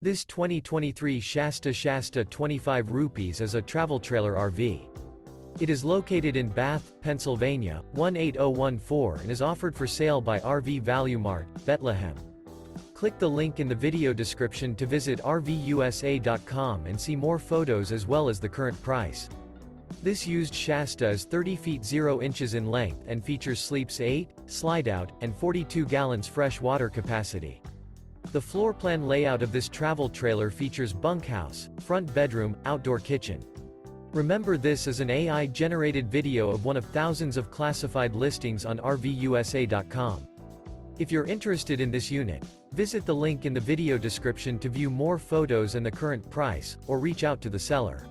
This 2023 Shasta Shasta 25 rupees is a travel trailer RV. It is located in Bath, Pennsylvania, 18014 and is offered for sale by RV Value Mart, Behtlehem. Click the link in the video description to visit RVUSA.com and see more photos as well as the current price. This used Shasta is 30 feet 0 inches in length and features sleeps 8, Slideout, and 42 gallons fresh water capacity. The floor plan layout of this travel trailer features bunkhouse, front bedroom, outdoor kitchen. Remember, this is an AI-generated video of one of thousands of classified listings on RVUSA.com. If you're interested in this unit, visit the link in the video description to view more photos and the current price, or reach out to the seller.